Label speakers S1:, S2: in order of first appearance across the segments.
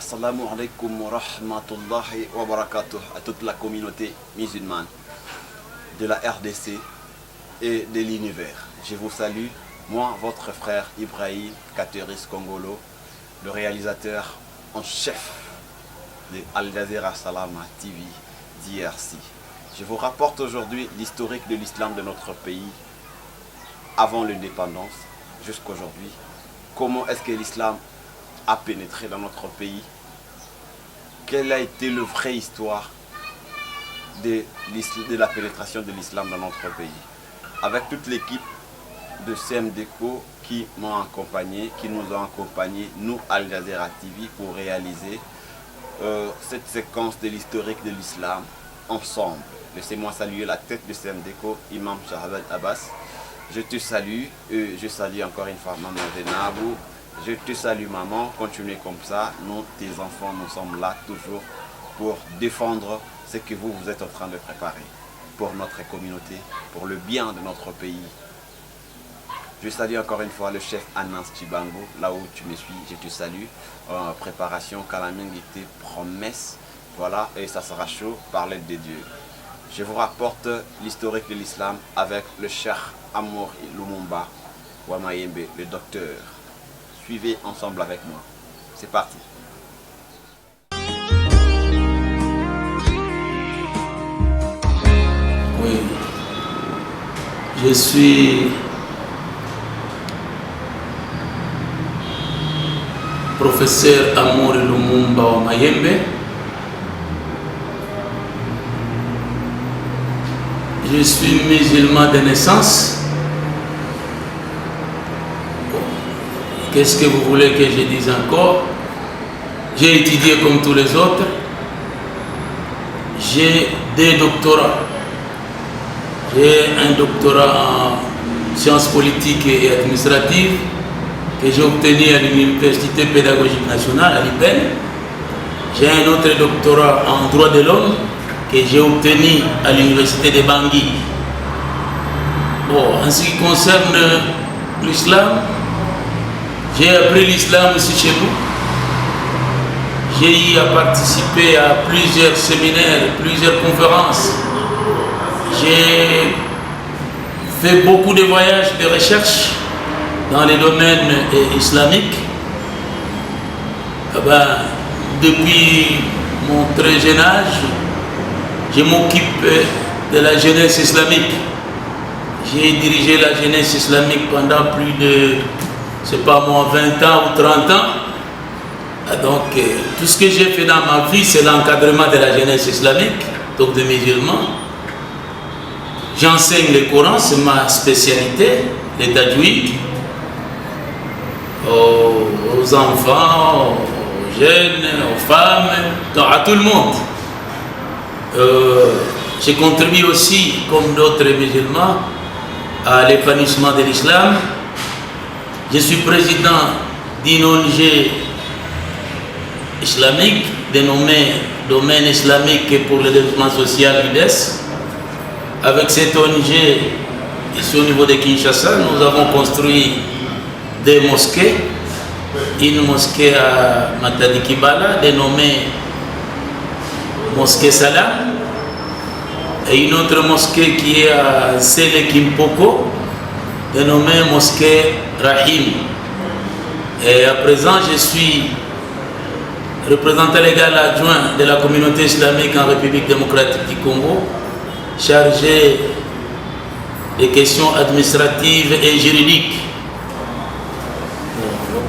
S1: Assalamu alaikum wa rahmatullahi wa barakatuh à toute la communauté musulmane de la RDC et de l'univers. Je vous salue, moi, votre frère Ibrahim Kateris Kongolo, le réalisateur en chef de Al Jazeera Salama TV d'IRC. Je vous rapporte aujourd'hui l'historique de l'islam de notre pays avant l'indépendance jusqu'à aujourd'hui. Comment est-ce que l'islam a pénétré dans notre pays? Quelle a été la vraie histoire de la pénétration de l'islam dans notre pays? Avec toute l'équipe de CMDECO qui m'ont accompagné, qui nous ont accompagnés, nous Al Jazeera TV, pour réaliser cette séquence de l'historique de l'islam ensemble. Laissez-moi saluer la tête de CMDECO, Imam Shahzad Abbas. Je te salue, et je salue encore une fois Maman Venabou. Je te salue maman, continuez comme ça. Nous, tes enfants, nous sommes là toujours pour défendre ce que vous êtes en train de préparer pour notre communauté, pour le bien de notre pays. Je salue encore une fois le chef Anas Chibango, là où tu me suis, je te salue. Préparation, Kalamingité, promesse, voilà, et ça sera chaud par l'aide de Dieu. Je vous rapporte l'historique de l'islam avec le Cheikh Amour Lumumba Wamayembe, le docteur. Suivez ensemble avec moi. C'est parti.
S2: Oui, je suis professeur Amour Lumumba Wamayembe. Je suis musulman de naissance. Qu'est-ce que vous voulez que je dise encore? J'ai étudié comme tous les autres. J'ai des doctorats. J'ai un doctorat en sciences politiques et administratives que j'ai obtenu à l'Université pédagogique nationale, à l'IPEN. J'ai un autre doctorat en droit de l'homme que j'ai obtenu à l'Université de Bangui. Bon, en ce qui concerne l'islam, j'ai appris l'islam ici chez nous. J'ai eu à participer à plusieurs séminaires, plusieurs conférences. J'ai fait beaucoup de voyages de recherche dans les domaines islamiques. Depuis mon très jeune âge, je m'occupe de la jeunesse islamique. J'ai dirigé la jeunesse islamique pendant plus de, c'est pas moi, 20 ans ou 30 ans. Donc, tout ce que j'ai fait dans ma vie, c'est l'encadrement de la jeunesse islamique, donc des musulmans. J'enseigne le Coran, c'est ma spécialité, les tajwid, aux enfants, aux jeunes, aux femmes, donc à tout le monde. J'ai contribué aussi, comme d'autres musulmans, à l'épanouissement de l'islam. Je suis président d'une ONG islamique dénommée Domaine islamique pour le développement social UDES. Avec cette ONG, ici au niveau de Kinshasa, nous avons construit des mosquées. Une mosquée à Matadi Kibala, dénommée Mosquée Salam, et une autre mosquée qui est à Sele Kimpoko, dénommée Mosquée Rahim. Et à présent, je suis représentant légal adjoint de la communauté islamique en République démocratique du Congo, chargé des questions administratives et juridiques.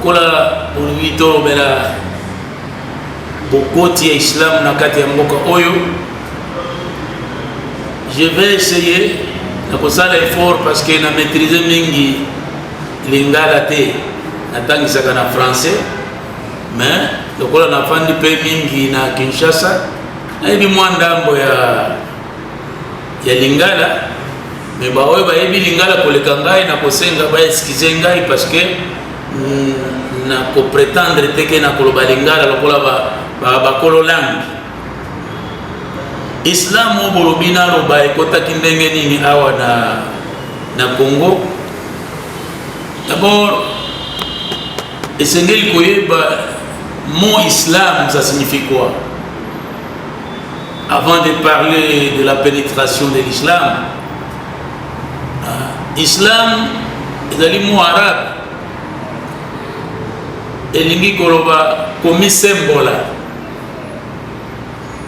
S2: Kola pour lui bela bokoti islam na kati ya mboka oyo. Je vais essayer de faire l'effort parce que na maîtriser mingi lingala te natangisaka na français, mais lokola na fandi pe mingi na Kinshasa na mwa ndambo ya lingala, mais baoyo bayebi lingala koleka ngai na kosenga ba eskize ngai parce que na ko prétendre te ke na koloba lingala lokola bakolo langue. Islam obolobina loba ekotaki ndenge nini awa na Congo. D'abord esengeli koyeba mot islam, ça signifie quoi? Avant de parler de la pénétration de l'islam, islam est un mot arabe. Et l'ingi koloba comme symbole,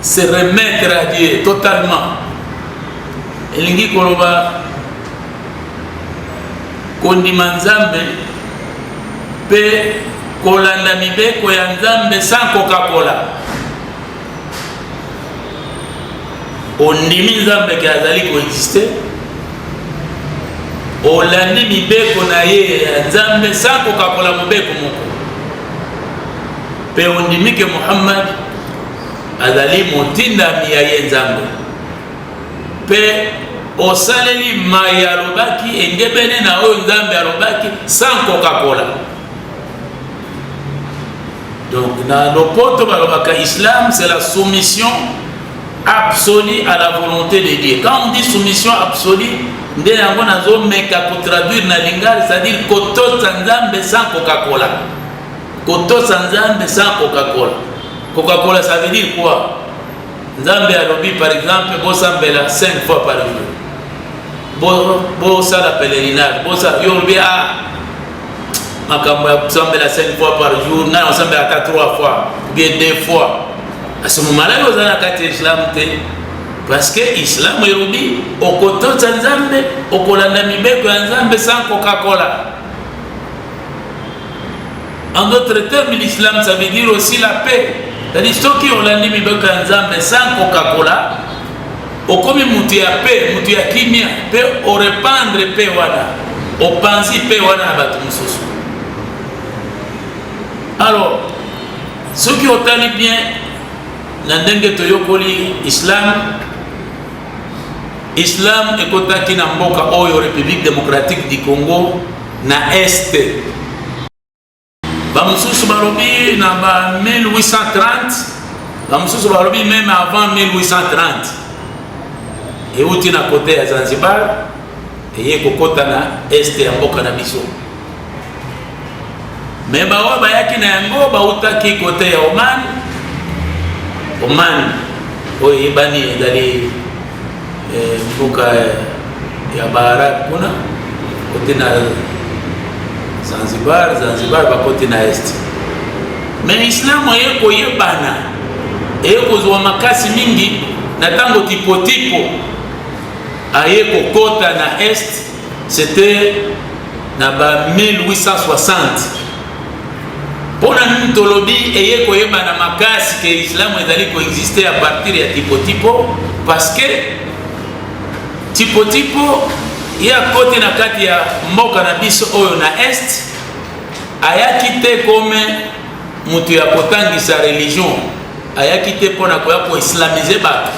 S2: se remettre à Dieu totalement. Et l'ingi koloba kondima nzambe pe kolanda mibeko ya nzambe sans Coca-Cola. Ondimi nzambe ki azali koexiste, olandi mibeko na ye ya nzambe sans Coca-Cola mobeko moko. Pe ondimi ke Muhammad azali motindami ya ye nzambe. Pe osaleli mai alobaki engebene na oyo nzambe alobaki sans Coca-Cola. Donc dans le poto balobaka islam, c'est la soumission absolue à la volonté de Dieu. Quand on dit soumission absolue, nde yango nazo meka pour traduire na lingala, c'est-à-dire koto nzambe sans Coca-Cola. Koto nzambe sans Coca-Cola. Coca-Cola ça veut dire quoi? Nzambe alobi par exemple bosambela 5 fois par jour. Bosa la pèlerinage, bosa yolbi makambo ya kusambela 5 fois par jour, na osambela 3 fois, bien 2 fois. À ce moment-là, nous allons à l'islam parce que l'islam est dit au côté de Nzambe, au kolanda mibeko ya Nzambe sans Coca-Cola. En d'autres termes, l'islam ça veut dire aussi la paix. C'est-à-dire ceux qui ont landi mibeko ya Nzambe sans Coca-Cola, au comme mutu ya paix, mutu ya kimia, paix au répandre paix wana, au pensi paix wana na batu mususu. Alors, ceux qui ont tali bien Nandenge toyokoli Islam ekotaki na mboka oyo République démocratique du Congo na Est. Bamususu balobi na ba 1830, bamususu balobi même avant 1830. Et uti na côté ya Zanzibar, et kokota na Est ya mboka na biso. Mais bawa bayaki na yango bautaki côté ya Oman, oye bani dali mbuka ya Barat kuna kote na Zanzibar ba kote na Est. Mais Islam oye koyebana kozwa makasi mingi na tango tipo aye kokota na Est, c'était na ba 1860. Pona ntolobi eye koyeba na makasi que l'islam ezali coexister à partir ya tipo parce que tipo ya kote na kati ya mboka na biso oyo na Est ayaki te comme mutu ya kotangisa religion, ayaki te pona koya ko islamiser bato,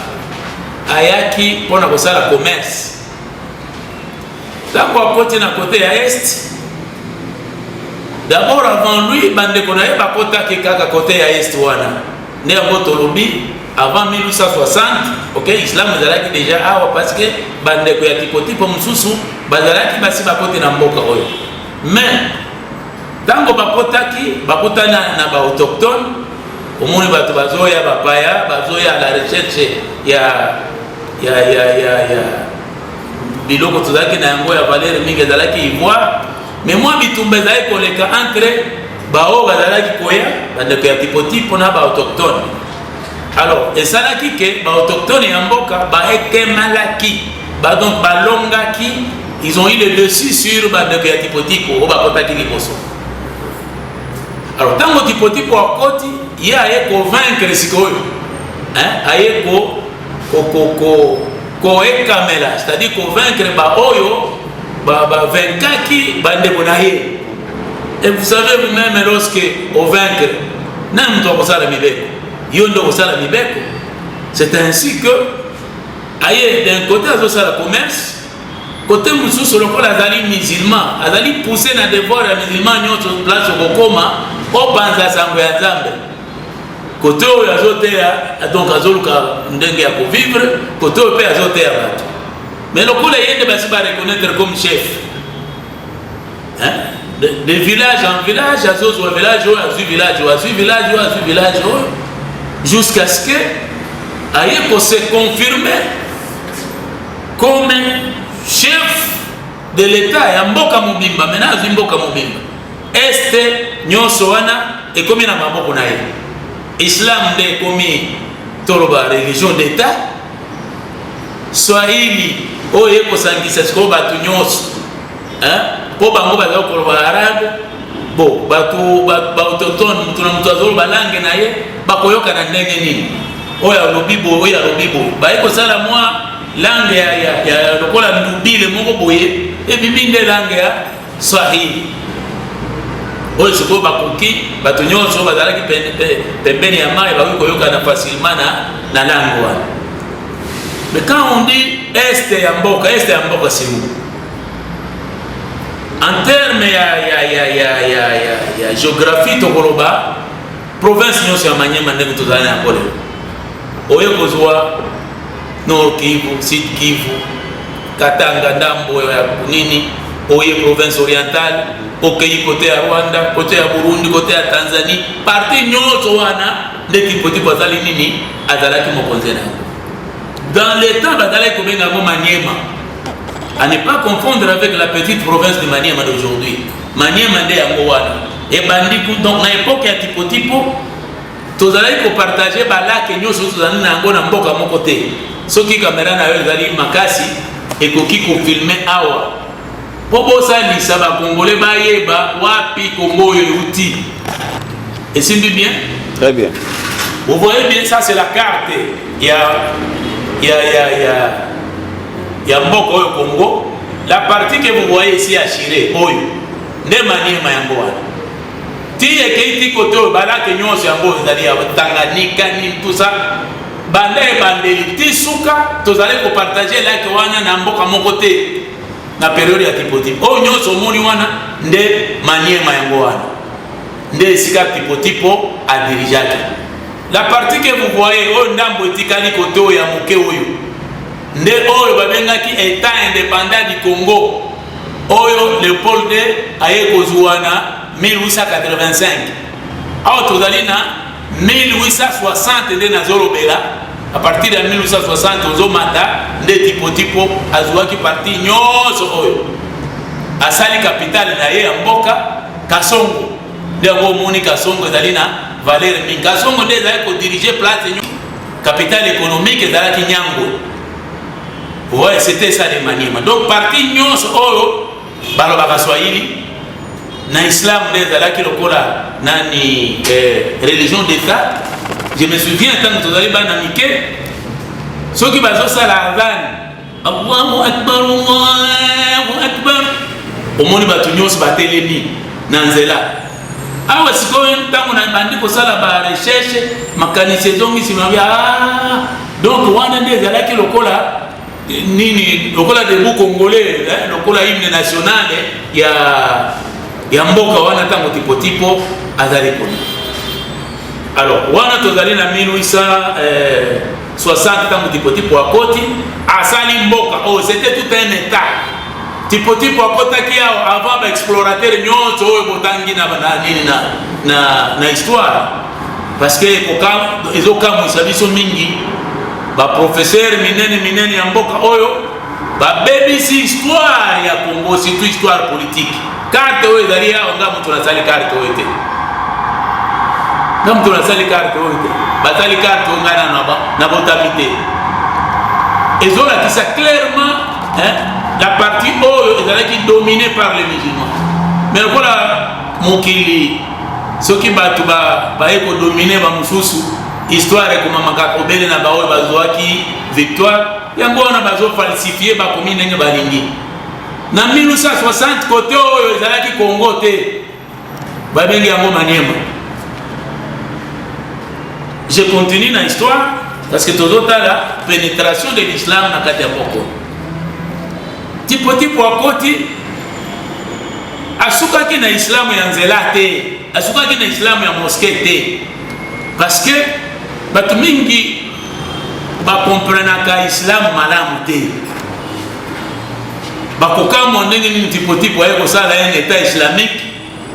S2: ayaki pona kosala commerce. Tango akote na kote ya Est, d'abord avant lui bande konaye bakota ke kaka côté ya Est wana ne yango tolobi avant 1860. OK, islam ezalaki déjà awa parce que bande ko ya tipo mususu bazalaki basi bakote na mboka oyo. Mais tango bakotaki bakotana na ba autochtone, omoni bato bazoya bapaya bazoya la recherche ya biloko tozalaki na yango ya valeur mingi ezalaki ivoire. Mais moi bitumba ezali koleka entre bao bazalaki koya bandeko ya tipo na ba autochtone. Alors esalaki ke ba autochtone ya mboka ba ekemalaki donc balongaki, ils ont eu le dessus sur bandeko ya tipo o bakotaki liboso. Alors tango tipo akoti ye aye convaincre sikoyo aye ko ekamela, c'est-à-dire convaincre ba oyo vainquaki bande bonaye. Et vous savez vous-même lorsque au vaincre même toi kosala mibeko yondo kosala mibeko, c'est ainsi que aye d'un côté azosala commerce, côté mususu lokola azali musulman azali pousser na devoir ya musulman nyonso place okokoma obanza sango ya Nzambe. Côté oyo azoteya donc azoluka ndenge ya kovivre, côté oyo pe azoteya bato. Mais le coup, il y a des personnes qui reconnaître comme chef. de village en village, à village, jusqu'à ce que Ayeko se confirme comme chef de l'État ya mboka mobimba. Maintenant azwi mboka mobimba este nyonso wana ekomi na maboko na ye. Islam nde ekomi toloba religion d'État. Swahili oyo ekosangisa sikoyo bato nyonso mpo bango baza koloba arabe bo bato baautochtone mutu na mutu azoloba langue na ye bakoyoka na ndenge nini oyo alobi boye oyo alobi boye baye kosala mwa langue ya lokola ndubile moko boye ebimi nde langue ya Swahili oyo sikoyo bakoki bato nyonso bazalaki pembeni ya mai bakoki koyokana facilement na langue wana. Mais quand on dit Est ya mboka c'est où? En termes ya géographie tokoloba province nyonso ya Maniema ndenge tozali na yango lelo. Oyo kozwa Nord Kivu, Sud Kivu, Katanga, Ndambo ya nini, oyo province orientale, okei côté ya Rwanda, côté ya Burundi, côté ya Tanzanie, parti nyonso wana nde tipoti bazali nini azalaki mokonzi na yango. Dans les temps bazalaki kobenga ngo Maniema. À ne pas confondre avec la petite province de Maniema d'aujourd'hui. Maniema nde yango wana. Et bandiku donc na époque ya tipo tozalaki ko partager balake nyonso tozali na yango na mboka moko te. Soki kamera na yo ezali makasi ekoki ko filmer awa. Po bosalisa ba Congolais bayeba wapi Congo euti. Et c'est bien?
S1: Très bien.
S2: Vous voyez bien, ça c'est la carte. Il y a mboka oyo Congo. La partie que vous voyez ici à Chiré, oyo, nde Maniema yango wana. Ti ekeiti kote oyo balake nyonso yango ezali ya Tanganyika ni tout ça. Bandeli ti suka tozali ko partager lake wana na mboka moko te na période ya tipoti. Oyo nyonso moni wana nde Maniema yango wana. Nde esika tipo a dirijaki. La partie que vous voyez oyo ndambo etikali kote oyo ya moke oyo nde oyo babengaki état indépendant du Congo oyo Léopold aye kozwa na 1885 aho tozali na 1860 nde nazolobela. À partir de 1860 ozomata nde tipo azwaki parti nyonso oyo asali capitale na ye ya mboka Kasongo nde yango omoni Kasongo ezali na Valère Mingi. Kasongo nde ezali kodiriger place capitale économique ezalaki Nyango. Ouais, c'était ça de Maniema. Donc parti nyonso oyo balobaka Swahili na Islam nde ezalaki lokola nani religion d'État. Je me souviens tant que tozali bana mike soki bazosala adhan Allahu Akbar Allahu Akbar omoni bato nyonso batelemi na nzela. Awa sikoyo ntango na bandi kosala ba recherche makanisi ezongisi mabia donc wana nde ezalaki lokola nini lokola debout congolais lokola hymne national ya mboka wana tango tipo azali koni. Alors wana tozali na 1860 tango tipo akoti asali mboka oh c'était tout un état. Tipo akotaki avant ba explorateur nyonso oyo botangi na nini na histoire parce que ezokamwisa biso mingi ba professeur minene ya mboka oyo ba bebisi histoire ya Congo, surtout histoire politique. Carte oyo ezali awa nga mutu nasali carte oyo te. Nga mutu nasali carte oyo te. Batali carte oyo nga na botami te. Ezolakisa clairement la partie oyo ezalaki dominée par les musulmans. Mais lokola mokili soki bato baye kodomine bamosusu histoire ekomamaka kobele na baoyo bazwaki victoire yango wana bazofalsifie bakomi ndenge balingi. Na 1860 kote oyo ezalaki Congo te babengi yango Maniema. Je continue na histoire parce que tozotala pénétration de l'islam na kati ya moko. Tipo akoti asukaki na islamu ya nzela te, asukaki na islamu ya mosquée te, parce que bato mingi bakomprenaka islamu malamu te. bakokamo ndenge nini tipo ya kosala un état islamique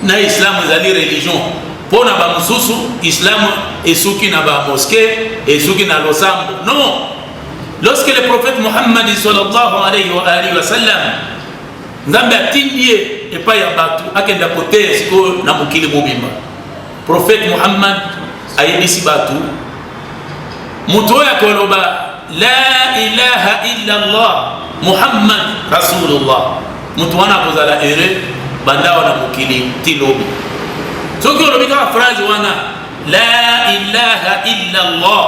S2: na islam ezali religion pona ba mususu islam esuki na ba mosquée esuki na losambo. Non, lorsque le prophète Muhammad sallallahu alayhi wa sallam nzambe atindie epai ya batu akenda koteya siko na mokili mobimba, prophète Muhammad ayebisi batu mutu oyo akoloba la ilaha illa Allah Muhammad Rasulullah, mutu wana akozala heureux banda wana mokili tilobi. Soki olobi kaka phrase wana la ilaha illa Allah,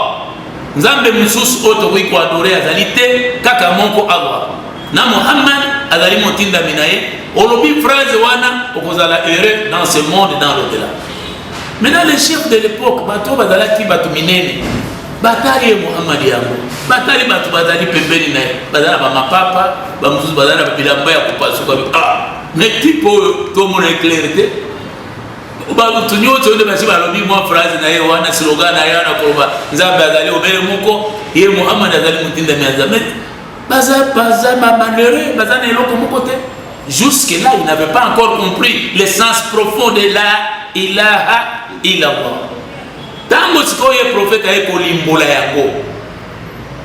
S2: nzambe mususu oyo tokoki koadore azali te kaka moko Allah, na Muhammad azali motindami na ye. Olobi phrase wana okozala heureux dans ce monde et dans l'au-delà. Maintenant les chefs de l'époque bato bazalaki bato minene batali Muhammad yango, batali bato bazali pembeni na ye, bazala ba mapapa ba mususu bazala ba bilamba ya kopasuka. Mais tipo to mon éclairité ba tunyo to de basi balobi mo phrase na ye wana slogan na ye na ko ba nzambe azali obere moko ye Muhammad azali mutinda mianza. Baza malheureux baza na eloko moko te. Jusque là il n'avait pas encore compris le sens profond de la ilaha illallah. Tango sikoye prophète ay ko limbola yango.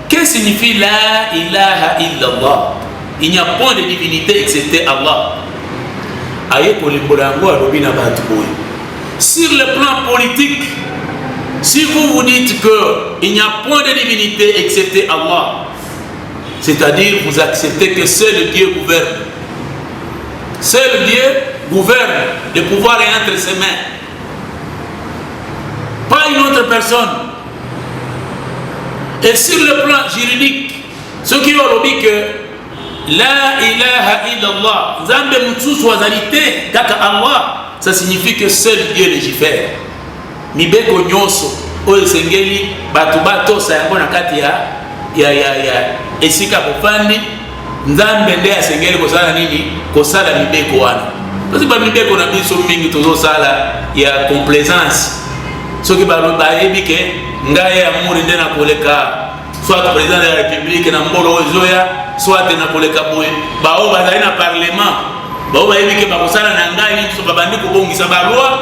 S2: Qu'est-ce que signifie la ilaha illallah? Il n'y a point de divinité excepté Allah. Aye ko limbola yango alobi na batu boy. Sur le plan politique, si vous dites que il n'y a point de divinité excepté Allah, c'est-à-dire vous acceptez que seul Dieu gouverne. Seul Dieu gouverne, le pouvoir est entre ses mains. Pas une autre personne. Et sur le plan juridique, ceux qui ont dit que la ilaha illallah, Zambe Mutsu Swazalité, Kaka Allah, ça signifie que seul Dieu légifère. Mibeko Nyoso, Oyo Sengeli, Batubato, Sayangona Katia, Esika Bofani, Nzambe nde asengeli kosala nini? Kosala mibeko wana. Parce que mibeko na biso mingi tozo sala ya complaisance. Soki baloba yebi ke ngaye amuri nde na koleka soit président de la République na mbolo ozoya soit na koleka boye. Bao bazali na parlement. Bao bayebi ke bakosala na ngai so babandi kobongisa ba loi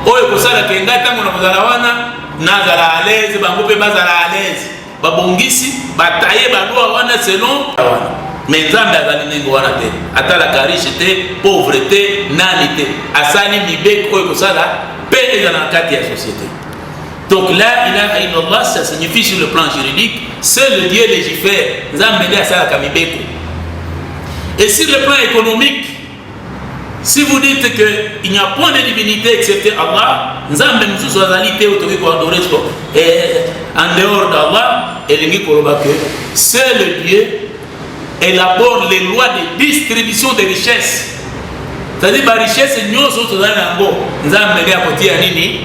S2: oyo kosala ke ngai tango na kozala wana nazala à l'aise bango pe bazala à l'aise. Babongisi bataye ba loi wana selon mais Nzambe azali nengo wana te, atala kariche te, pauvreté, nani te, asani mibeko oyo kosala pe ezala na kati ya société. Donc la ilaha illallah, ça signifie sur le plan juridique, seul le Dieu légifère, Nzambe nde asalaka mibeko. Et sur le plan économique, si vous dites qu'il n'y a point de divinité excepté Allah, Nzambe mususu azali te otoki ko adorer en dehors d'Allah, elingi koloba que seul le Dieu élabore les lois de distribution des richesses. C'est-à-dire que la richesse est nyoso to zana ngo nzambe ndia kotia nini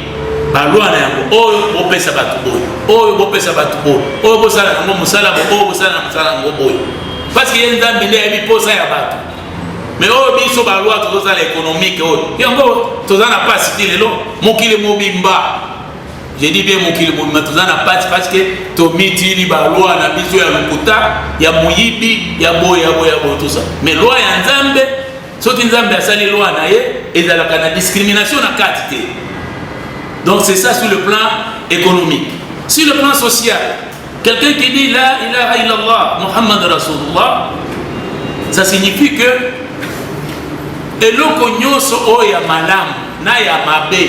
S2: ba loi na yango oyo bopesa batu boy oyo bopesa batu boy oyo bosala ngo musala bo bosala musala ngo boy parce que nzambe ndia bi posa ya batu mais oyo biso ba loi to zala économique oyo yango to zana pas citer lelo mokile mobimba. Je dis bien mokili mobimba to zana pas parce que to mitili ba loi na biso ya lukuta ya muyibi ya boy tout ça. Mais loi ya nzambe soki nzambe asali loi na ye ezalaka na discrimination na quantité. Donc c'est ça sur le plan économique. Sur le plan social, quelqu'un qui dit la ilaha illallah Muhammad Rasulullah, ça signifie que eloko nyoso oyo ya malamu na ya mabe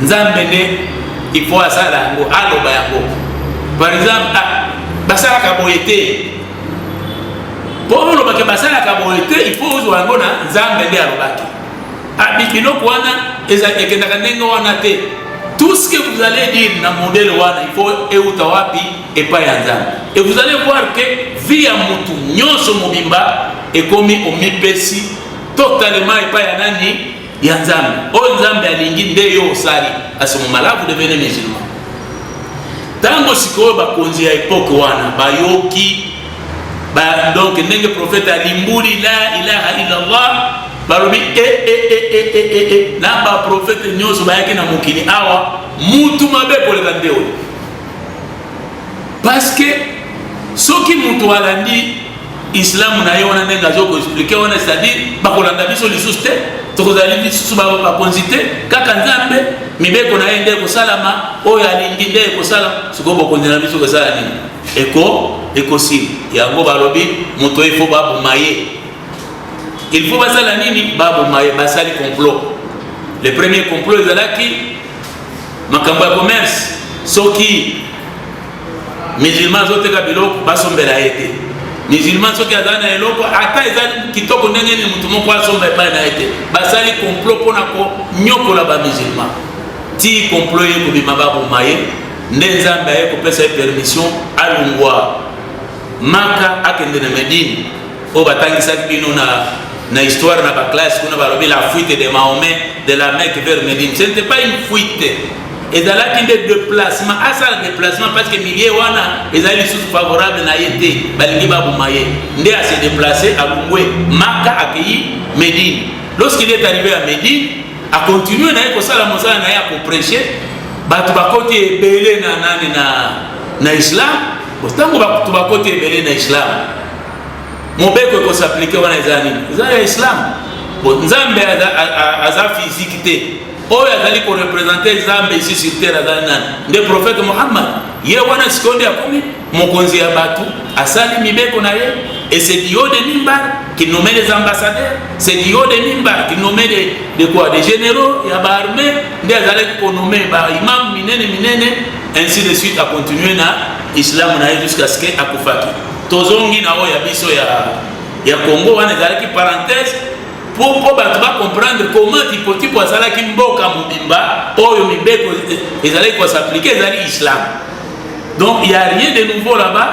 S2: nzambe ne il faut asala yango aloba yango. Par exemple basalaka boye te, po olobaka basalaka boye te, il faut ozwa yango na nzambe nde alobaki. Biloko wana ekendaka ndenge wana te. Tout ce que vous allez dire na modèle wana il faut euta wapi epai ya nzambe. Et vous allez voir que vie ya mutu nyonso mobimba ekomi omipesi totalement epai ya nani? Ya nzambe. O nzambe alingi nde yo osali. À ce moment-là, vous devenez musulman. Tango sikoyo bakonzi ya époque wana bayoki donc ndenge prophète alimbuli la ilaha illallah balobi na ba prophète nyoso bayaki na mokili awa mutu mabe koleka nde oyo. Parce que soki mutu alandi islam na ye wana ndenge azoko expliquer wana, c'est-à-dire bakolanda biso lisusu te, tokozali lisusu bakonzi te, kaka nzambe mibeko na ye nde kosalama, oyo alingi nde ekosala, sikoyo bokonzi na biso kosala nini ekosili. Yango balobi moto il faut baboma ye, il faut basala nini, baboma ye, basali complot. Le premier complot ezalaki makambo ya commerce, soki musulman azoteka biloko basombela ye te, musulman soki azali na eloko ata ezali kitoko ndenge nini mutu moko asomba epai na ye te, basali complot mpona konyokola bamusulman. Ti complot ye kobima baboma ye, nde nzambe aye kopesa ye permission alungwa maka akende na Medine, oyo batangisaki bino na histoire na baklasse kuna balobi la fuite de Mahomet de la Mecque vers Médine. Ce n'était pas une fuite, ezalaki nde déplacement, asala déplacement parce que milieu wana ezali sous favorable na yete balingi babuma ye, nde a se déplacer à Lungwe maka accueilli Médine. Lorsqu'il est arrivé à Médine, a continué na kosala mosala na ya ko prêcher, batu bakoti ebele na nani na islam, bostango batu bakoti ebele na islam. Mobeko ko s'appliquer wana ezani ezali islam. Bon, nzambe aza physique te, oyo azali ko représenter nzambe ici sur terre azali nani, nde prophète Muhammad. Ye wana sikonde akomi mokonzi ya batu, asali mibeko na ye, et c'est du haut de Mimbar qui nommait les ambassadeurs, c'est du haut de Mimbar qui nommait de quoi, des généraux, ya ba armée, nde azali ko nommer ba imam minene, ainsi de suite, a continuer na islam na ye jusqu'à ce que akufaki. Tozongi na oya biso ya Congo wana ezalaki parenthèse pour bato ba comprendre comment tipo azalaki mboka mobimba oyo mibeko ezalaki ko s'appliquer ezali islam. Donc il y a rien de nouveau là-bas.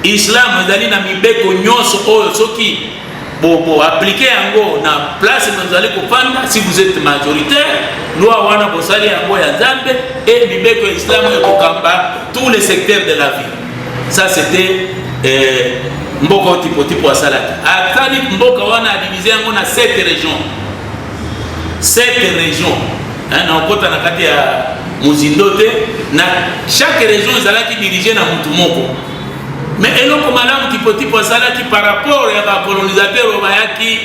S2: Islam ezali na mibeko nyonso oyo soki bo appliquer yango na place vous allez kopanda, si vous êtes majoritaire loi wana bosali yango ya nzambe et mibeko islam ekokamba tous les secteurs de la vie. Ça c'était mboka tipo asalaki. Atali mboka wana divisé yango na 7 régions. 7 régions. Na okota na kati ya muzindote na chaque région ezalaki dirigée na mutu moko. Mais eloko malamu tipo asalaki par rapport ya ba colonisateur bayaki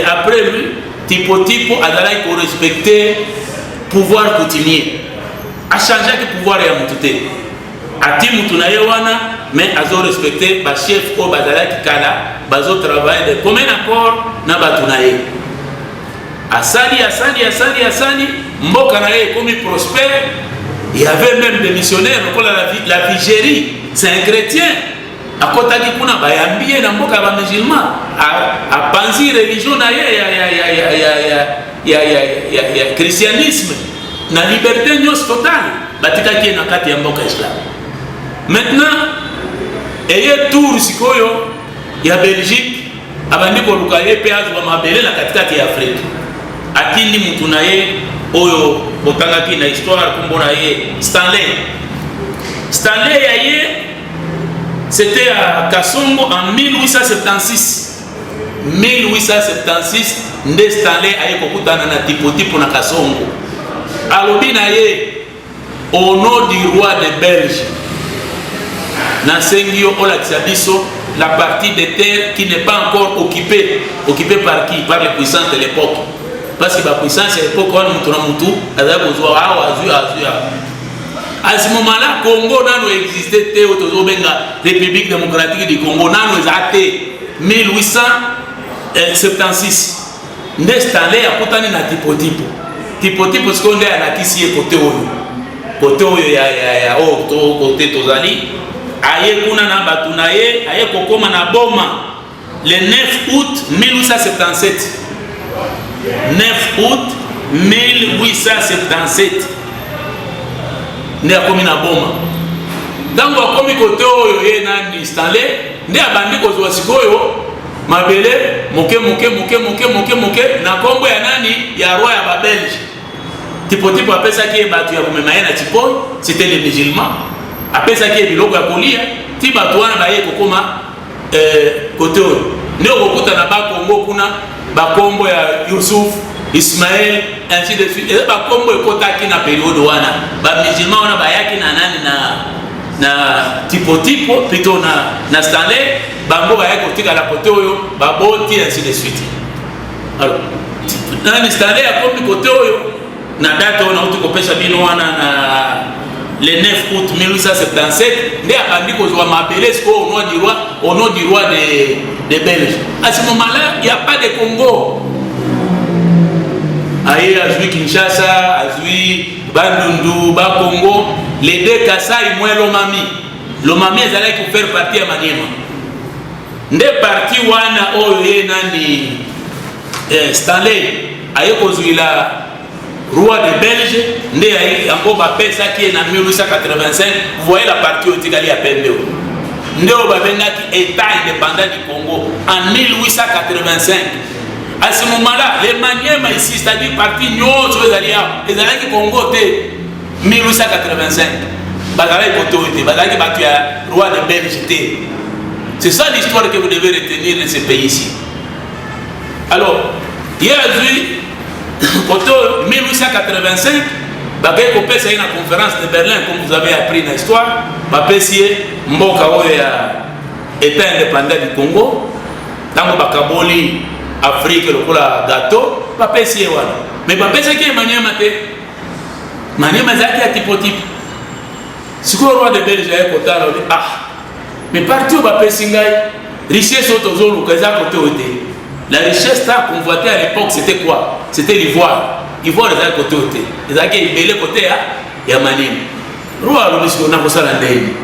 S2: après lui, tipo azalaki ko respecter pouvoir coutumier. A changé que pouvoir ya mutu te. Ati mutu na ye wana, mais azo respecter ba chef o bazalaki kala, bazo travailler de commun accord na batu na ye. Asali, mboka na ye komi prospère. Il y avait même des missionnaires, comme la Vigérie, c'est un chrétien. A kotaki kuna bayambie na mboka ba musulman, a panzi religion na ye ya christianisme, na liberté nyos totale, batikaki na kati ya mboka islam. Maintenant, eye tour sikoyo ya Belgique, abandi ko luka ye pe azwa mabele na katikati ya Afrique. Atindi mutu na ye oyo botangaki na histoire kumbona ye Stanley ya ye, c'était à Kasongo en 1876. 1876, nde Stanley aye kokutana na tipo na Kasongo. Alobi na ye au nom du roi de Belge. Na sengio olakisa biso la partie des terres qui n'est pas encore occupée par qui? Par les puissances de l'époque. Parce que la puissance de l'époque, on a à ce moment-là, Congo n'a existé, République démocratique du Congo n'a existé 1876. Stanley a contenu na tipo parce qu'on est à la kissie côté ya côté tozali aye kuna na batunaye aye kokoma na boma le 9 août 1877. 9 août 1877 nde akomi na boma. Ntango akomi kote oyo ye nani Stanley nde abandi kozwa sikoyo mabele moke na kombo ya nani ya roi ya ba Belge. Tipo apesaki ye batu ya komema ye na tipo, c'était les musulmans. Apesaki ye biloko ya kolia ti batu wana baye kokoma kote oyo nde okokuta na bakongo kuna bakombo ya Yusuf, Ismaël, ainsi de suite. Et bakombo ekotaki na période wana ba musulman wana bayaki na nani na tipo plutôt na Stanley bango ba yako tika la côté oyo ba boti ainsi de suite. Alors na Stanley a comme côté oyo na date on a utikopesha bino wana na le 9 août 1877 ndé abandi kozwa mabele au nom du roi des Belges. À ce moment-là, il n'y a pas de Congo. Aïe, Azui Kinshasa, Azui Bandundu, Ba Congo, les deux Kassai, moi Lomami. Lomami est allé pour faire partie à Maniema. Ndé parti wana oye nani Stanley, aïe kozui la roi des Belges, ndé aïe encore Bapé ça qui est en 1885. Vous voyez la partie où il a Pembeo. Ndeo babengaki État indépendant du Congo en 1885. À ce moment-là, les Maniema ici, c'est-à-dire parti Nyoso, les Alliés Congo, 1885. Bazalaki Koto, Bazalaki Batuya, roi de Belgique. C'est ça l'histoire que vous devez retenir de ce pays-ci. Alors, il y a eu Koto 1885. Bagay kopé c'est une conférence de Berlin comme vous avez appris dans l'histoire. Bapesier mboka oya État indépendant du Congo. Tango bakaboli Afrique lokola gâteau. Bapesier wana. Mais bapesier qui est Maniema te. Maniema zaki a tipo. Si le roi de Belgique a kotala on dit ah. Mais partout bapesier ngai richesse autozolo kaza côté oté. La richesse ta convoitée à l'époque c'était quoi? C'était l'ivoire. Ivoire est à côté côté. Les Alliés belé côté à Yamanim. Roi l'obispo n'a pas ça la ndeni.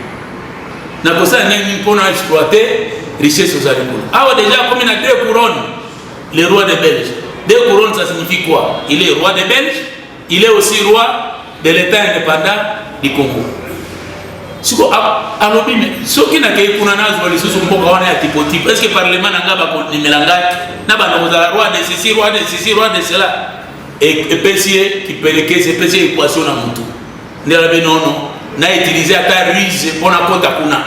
S2: N'a pas ça ndeni pour exploiter richesse aux Alliés. Ah déjà comme il a deux couronnes, le roi des Belges. Deux couronnes ça signifie quoi? Il est roi des Belges. Il est aussi roi de l'État indépendant du Congo. Siko alobi mais ce qui n'a qu'à kuna nazo les sous mboka wana ya tipo type. Est-ce que parlement n'a pas ko nimelangaki? Na ba na roi de ceci, roi de ceci, roi de cela. Et pécier qui peut que c'est pécier équation à mon tour. Non, n'a utilisé à ta ruse pour la compte à kuna.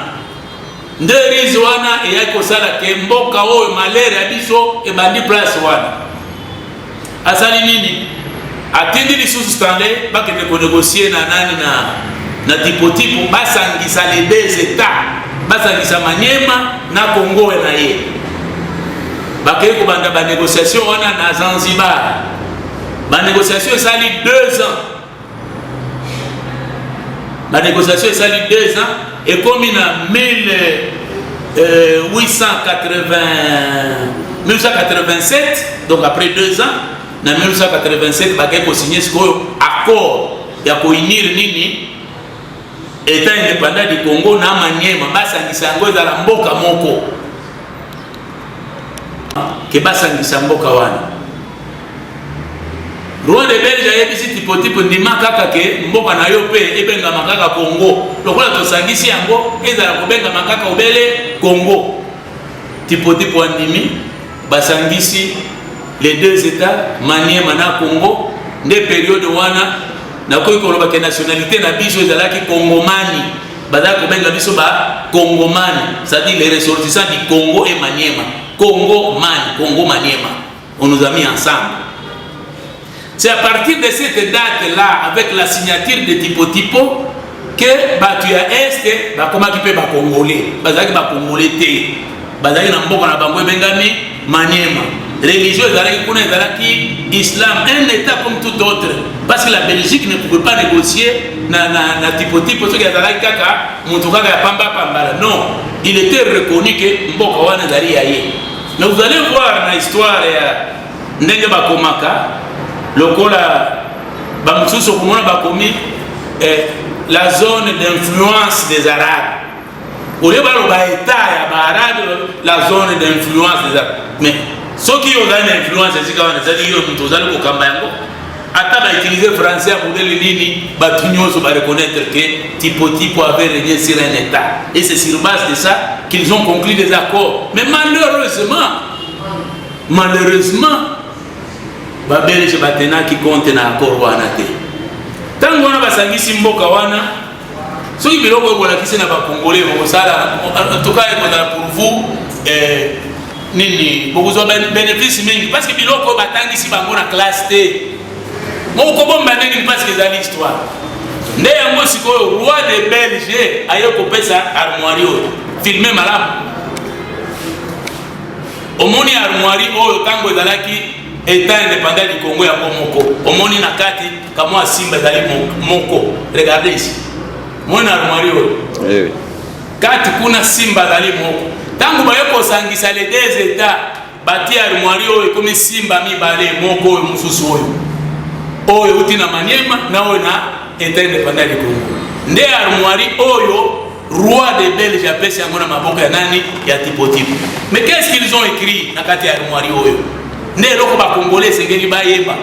S2: De ruse wana et à kosala ke mboka o malere abiso et bandi place wana. Asali nini? Attendi les sous Stanley pas que ne négocier na nani na tipo type basangisa les deux états. Basangisa Maniema na Congo et na ye. Bakay ko banda ba négociation wana na Zanzibar. Ma négociation est salie 2 ans. Ma négociation est salie 2 ans. Et comme il a 1887, donc après 2 ans, en 1887, il a signé ce accord. Il a unir Nini, État indépendant du Congo, na Maniema, Basangisango, dans la Mboka Moko. Que Basangisango Kawana. Roi de Belge a été tipo ndima kaka ke mboka na yo pe ebenga makaka Congo. Lokola to sangisi yango ezala kobenga makaka obele Congo. Tipo andimi basangisi les deux états Maniema na Congo de période wana na ko ikoloba ke nationalité na biso ezalaki Congomani. Bazala kobenga biso ba Congomani, c'est-à-dire les ressortissants du Congo et Maniema. Congo Maniema. On nous a mis ensemble. C'est à partir de cette date-là, avec la signature de Tipo, que Batuya Est, comment tu peux Congolais, Bazaki Congolais, Bazaki Namboka na Bango Bengami, Maniema. Religieux, Zalaki, Islam, un État comme tout autre. Parce que la Belgique ne pouvait pas négocier na Tipo, parce que Zalaki Kaka, Moutouka Pamba. Non, il était reconnu que Mboka Wana Zali Aye. Mais vous allez voir dans l'histoire de Ndenge Bakomaka. Lokola Bamsuso Komona Bakomi la zone d'influence des Arabes. Au lieu de l'État la zone d'influence des Arabes. Mais ceux qui ont une influence, c'est quand on a utilisé le français pour dire que reconnaître que Tipo avait régné sur un État. Et c'est sur base de ça qu'ils ont conclu des accords. Mais malheureusement, Babelge batena qui compte na accord wana te. Tango wana basangisi mboka wana, soki biloko ebola kisi na ba Congolais ko sala en tout cas pour vous nini beaucoup de bénéfices mingi parce que biloko batangisi bango na classe te. Moko bomba ndenge parce que za l'histoire. nde yango sikoyo roi de Belge aye kopesa armoire oyo filme malamu omoni armoire oyo tango ezalaki état indépendant du Congo ya moko omoni na kati kamwa simba ezali moko regardez ici moni armoire oyo kati kuna simba ezali moko tango baye kosangisa les deux états bati armoire oyo ekomi simba mibale moko oyo mosusu oyo uti na Maniema na oyo na état indépendant du Congo nde armoire oyo roi de Belge apesi yango na maboko ya nani ya tipo. Mais qu'est-ce qu'ils ont écrit na kati ya armoire oyo nde eloko ba congolais esengeli bayeba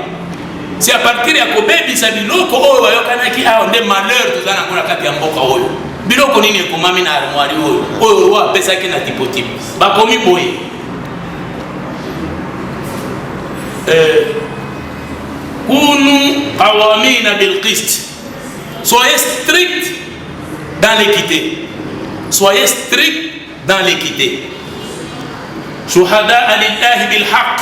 S2: c'est à partir ya kobebisa biloko oyo bayokanaki awa nde malheur toza nango na kati ya mboka oyo biloko nini ekomami na armoire oyo roi apesaki na tipo bakomi boye kunu qawamina bilqist. Soyez strict dans l'équité. Soyez strict dans l'équité. Shuhada lillahi bil haqq.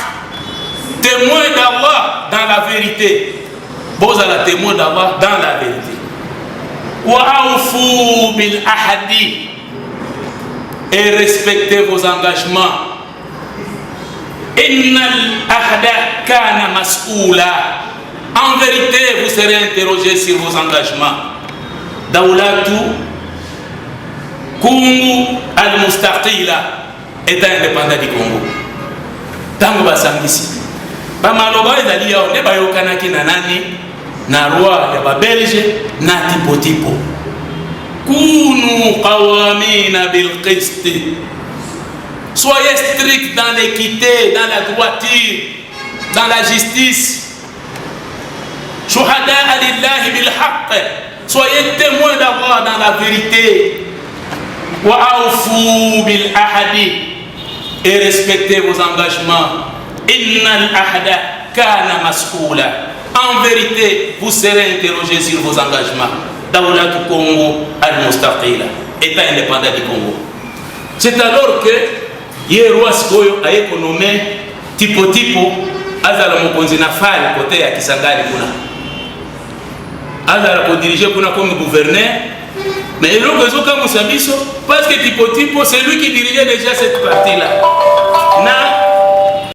S2: Témoin d'Allah dans la vérité. Vous allez témoin d'Allah dans la vérité. Wa awfu bil ahadi. Et respectez vos engagements. Innal ahada kana mas'oula. En vérité, vous serez interrogé sur vos engagements. Daoulatu Kungu al-Mustaqila, État indépendant du Congo. Tango basangisi. Ba maloba ezali ya onde bayokanaki na nani na roi ya ba Belge na tipo. Kunu qawamina bil qist. Soyez strict dans l'équité, dans la droiture, dans la justice. Shuhada lillahi bil haqq. Soyez témoins d'Allah dans la vérité. Wa awfu bil ahadi. Et respectez vos engagements. Innal ahada kana mas'oula. En vérité, vous serez interrogés sur vos engagements. Dawla du Congo al-Mustaqila, État indépendant du Congo. C'est alors que Yéroi Sikoyo a économé tipo azala mokonzi na fali côté ya Kisangani kuna. Azala ko diriger kuna comme gouverneur. Mais il y a un parce que tipo c'est lui qui dirigeait déjà cette partie là.